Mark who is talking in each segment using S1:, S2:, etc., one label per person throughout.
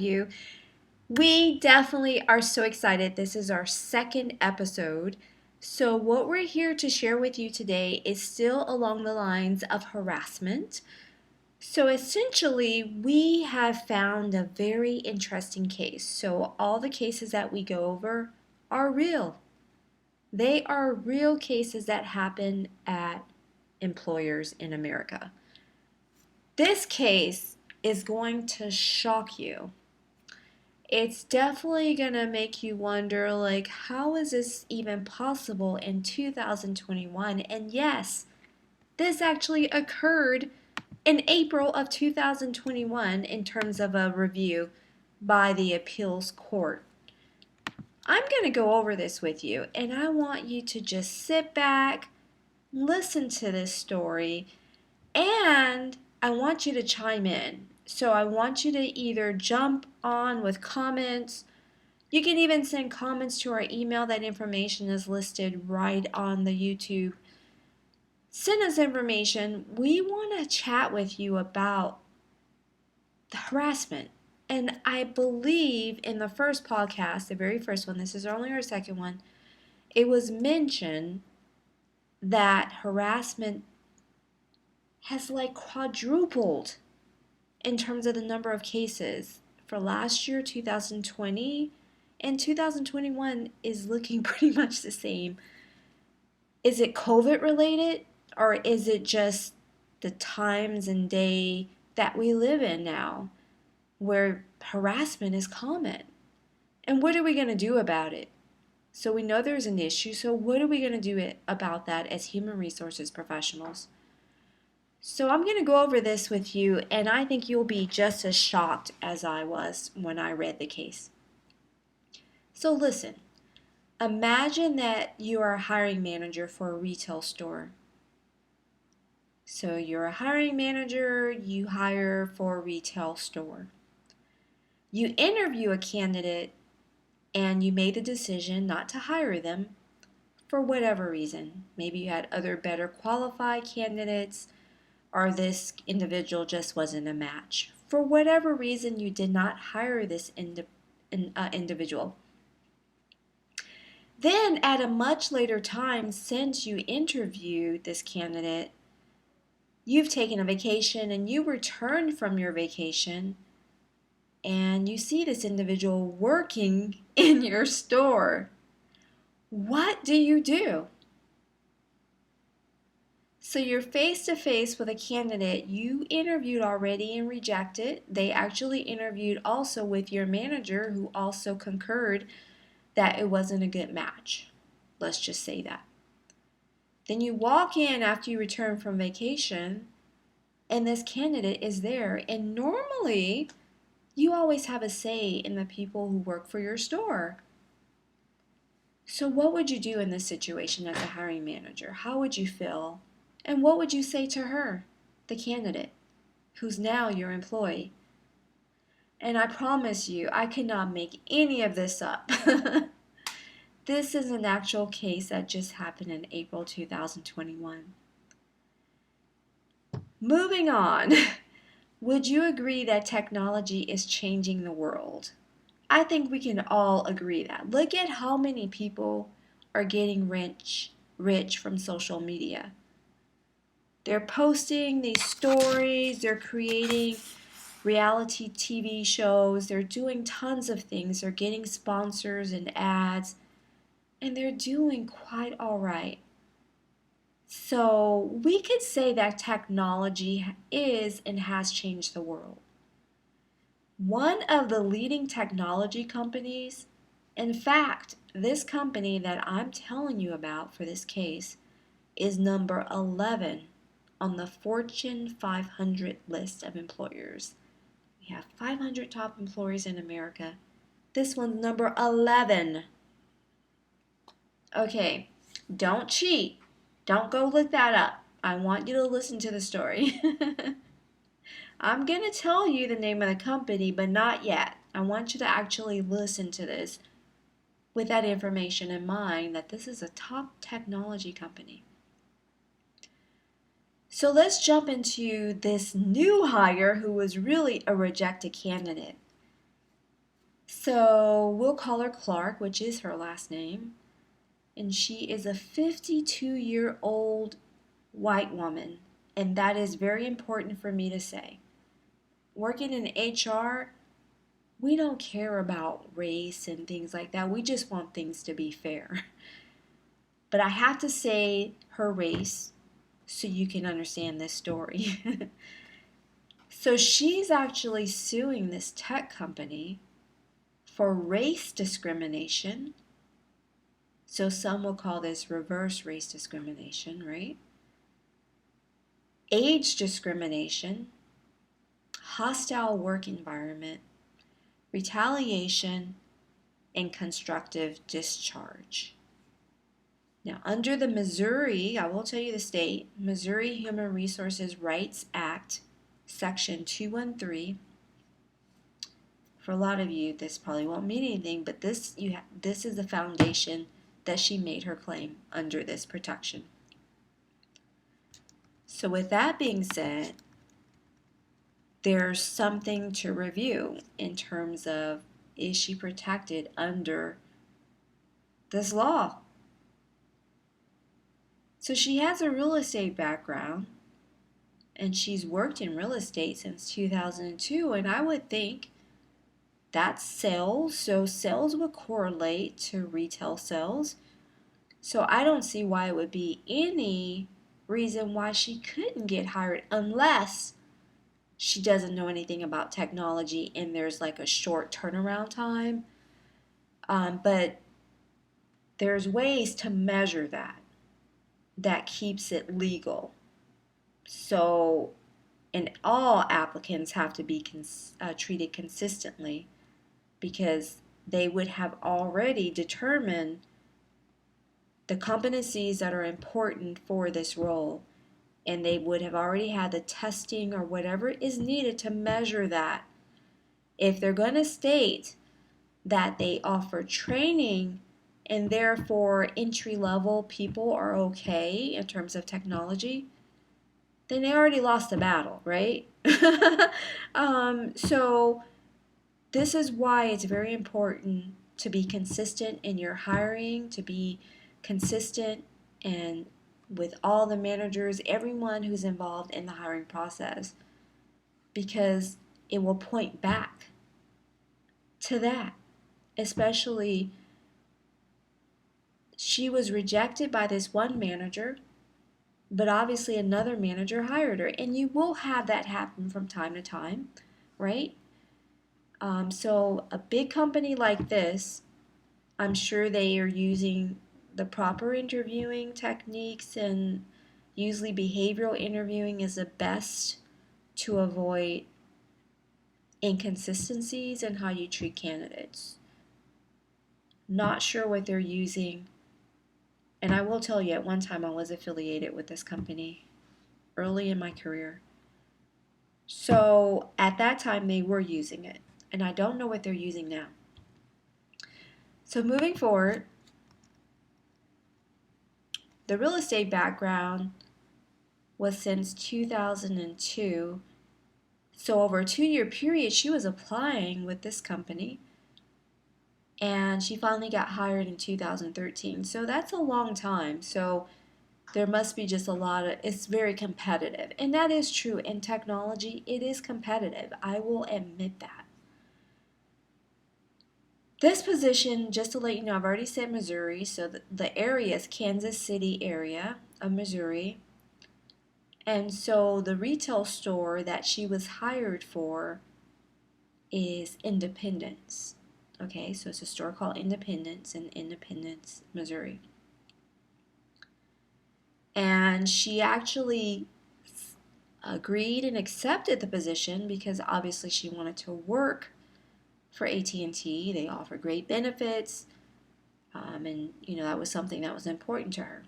S1: you. We definitely are so excited. This is our second episode. So, what we're here to share with you today is still along the lines of harassment. So, essentially, we have found a very interesting case. So, all the cases that we go over are real. They are real cases that happen at employers in America. This case is going to shock you. It's definitely going to make you wonder, like, how is this even possible in 2021? And yes, this actually occurred in April of 2021 in terms of a review by the appeals court. I'm going to go over this with you, and I want you to just sit back, listen to this story, and I want you to chime in. So I want you to either jump on with comments. You can even send comments to our email. That information is listed right on the YouTube. Send us information. We want to chat with you about the harassment. And I believe in the first podcast, the very first one, this is only our second one, it was mentioned that harassment has like quadrupled in terms of the number of cases for last year, 2020, and 2021 is looking pretty much the same. Is it COVID related, or is it just the times and day that we live in now where harassment is common? And what are we going to do about it? So we know there's an issue, so what are we going to do about that as human resources professionals? So I'm going to go over this with you, and I think you'll be just as shocked as I was when I read the case. So listen, imagine that you are a hiring manager for a retail store. So you're a hiring manager, you hire for a retail store. You interview a candidate and you made the decision not to hire them for whatever reason. Maybe you had other better qualified candidates, or this individual just wasn't a match. For whatever reason, you did not hire this individual. Then, at a much later time, since you interviewed this candidate, you've taken a vacation and you return from your vacation and you see this individual working in your store. What do you do? So you're face to face with a candidate you interviewed already and rejected. They actually interviewed also with your manager, who also concurred that it wasn't a good match. Let's just say that. Then you walk in after you return from vacation and this candidate is there. And normally, you always have a say in the people who work for your store. So what would you do in this situation as a hiring manager? How would you feel? And what would you say to her, the candidate, who's now your employee? And I promise you, I could not make any of this up. This is an actual case that just happened in April 2021. Moving on. Would you agree that technology is changing the world? I think we can all agree that. Look at how many people are getting rich from social media. They're posting these stories, they're creating reality TV shows, they're doing tons of things, they're getting sponsors and ads, and they're doing quite all right. So we could say that technology is and has changed the world. One of the leading technology companies, in fact, this company that I'm telling you about for this case is number 11 on the Fortune 500 list of employers. We have 500 top employers in America. This one's number 11. Okay, don't cheat. Don't go look that up. I want you to listen to the story. I'm going to tell you the name of the company, but not yet. I want you to actually listen to this with that information in mind, that this is a top technology company. So let's jump into this new hire who was really a rejected candidate. So we'll call her Clark, which is her last name. And she is a 52-year-old white woman. And that is very important for me to say. Working in HR, we don't care about race and things like that. We just want things to be fair. But I have to say her race so you can understand this story. So she's actually suing this tech company for race discrimination. So some will call this reverse race discrimination, right? Age discrimination, hostile work environment, retaliation, and constructive discharge. Now, under the Missouri, I will tell you the state, Missouri Human Resources Rights Act, Section 213. For a lot of you, this probably won't mean anything, but this is the foundation that she made her claim under this protection. So with that being said, there's something to review in terms of, is she protected under this law? So she has a real estate background, and she's worked in real estate since 2002, and I would think that's sales, so sales would correlate to retail sales. So I don't see why it would be any reason why she couldn't get hired unless she doesn't know anything about technology and there's like a short turnaround time. But there's ways to measure that keeps it legal. So, and all applicants have to be treated consistently because they would have already determined the competencies that are important for this role, and they would have already had the testing or whatever is needed to measure that. If they're going to state that they offer training and therefore entry-level people are okay in terms of technology, then they already lost the battle, right? So this is why it's very important to be consistent in your hiring, to be consistent and with all the managers, everyone who's involved in the hiring process, because it will point back to that. Especially, she was rejected by this one manager, but obviously another manager hired her, and you will have that happen from time to time, right? So a big company like this, I'm sure they are using the proper interviewing techniques, and usually behavioral interviewing is the best to avoid inconsistencies in how you treat candidates. Not sure what they're using. And I will tell you, at one time I was affiliated with this company early in my career. So at that time they were using it. And I don't know what they're using now. So moving forward, the real estate background was since 2002. So over a 2-year period, she was applying with this company. And she finally got hired in 2013. So that's a long time. So there must be just a lot of, it's very competitive. And that is true. In technology, it is competitive. I will admit that. This position, just to let you know, I've already said Missouri. So the area is Kansas City area of Missouri. And so the retail store that she was hired for is Independence. Okay, so it's a store called Independence in Independence, Missouri. And she actually agreed and accepted the position because obviously she wanted to work for AT&T. They offer great benefits, and that was something that was important to her.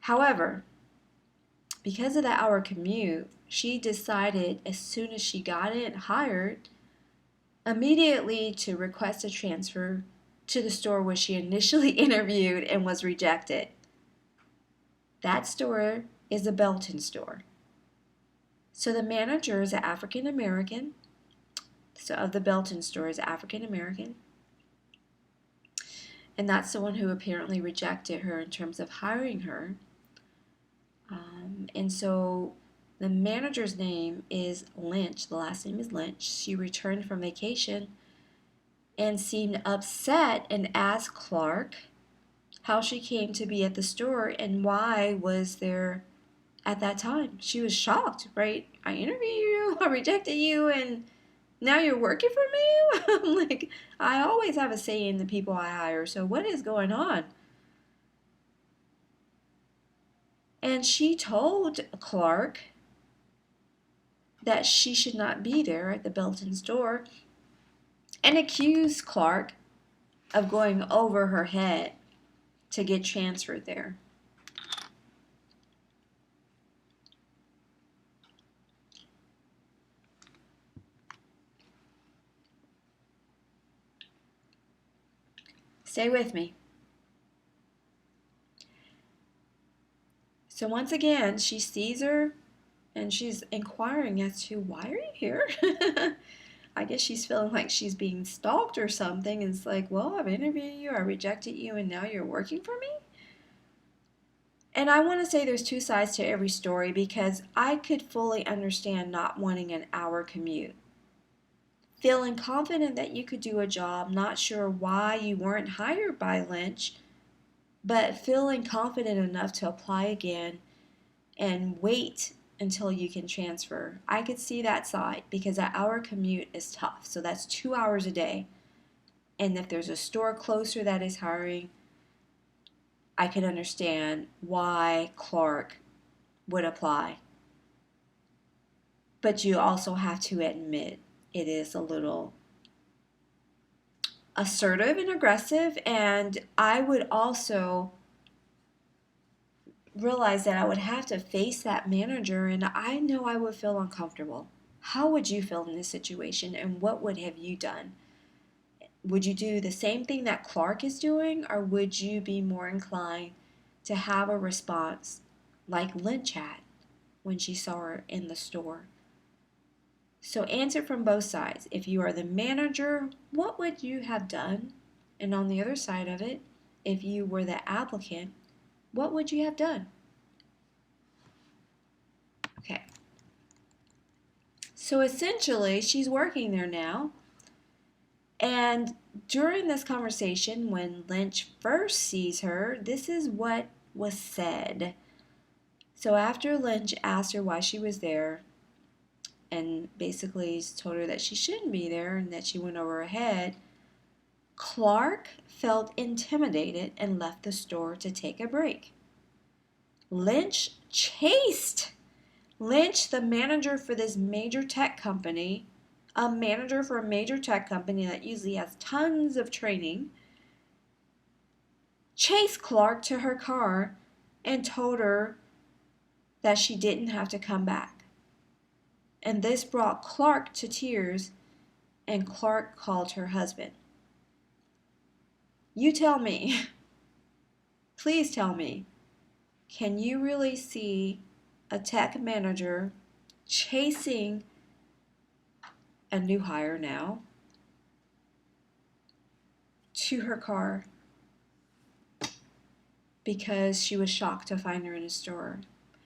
S1: However, because of the hour commute, she decided as soon as she got it hired, immediately to request a transfer to the store where she initially interviewed and was rejected. That store is a Belton store. So the manager is an African American. so of the Belton store is African American. And that's the one who apparently rejected her in terms of hiring her. And so the manager's name is Lynch. The last name is Lynch. She returned from vacation and seemed upset and asked Clark how she came to be at the store and why was there at that time. She was shocked, right? I interviewed you, I rejected you, and now you're working for me? I'm like, I always have a say in the people I hire, so what is going on? And she told Clark that she should not be there at the Belton store and accused Clark of going over her head to get transferred there. Stay with me. So once again, she sees her and she's inquiring as to why are you here? I guess she's feeling like she's being stalked or something. And it's like, well, I've interviewed you, I rejected you, and now you're working for me? And I want to say there's two sides to every story because I could fully understand not wanting an hour commute. Feeling confident that you could do a job, not sure why you weren't hired by Lynch, but feeling confident enough to apply again and wait until you can transfer. I could see that side because an hour commute is tough. So that's 2 hours a day. And if there's a store closer that is hiring, I can understand why Clark would apply. But you also have to admit it is a little assertive and aggressive. And I would also realize that I would have to face that manager, and I know I would feel uncomfortable. How would you feel in this situation, and what would have you done? Would you do the same thing that Clark is doing, or would you be more inclined to have a response like Lynch had when she saw her in the store? So answer from both sides. If you are the manager, what would you have done? And on the other side of it, if you were the applicant, what would you have done? Okay. So essentially, she's working there now. And during this conversation, when Lynch first sees her, this is what was said. So after Lynch asked her why she was there and basically told her that she shouldn't be there and that she went over her head, Clark felt intimidated and left the store to take a break. Lynch, the manager for this major tech company, a manager for a major tech company that usually has tons of training, chased Clark to her car and told her that she didn't have to come back. And this brought Clark to tears, and Clark called her husband. You tell me, please tell me, can you really see a tech manager chasing a new hire now to her car because she was shocked to find her in a store?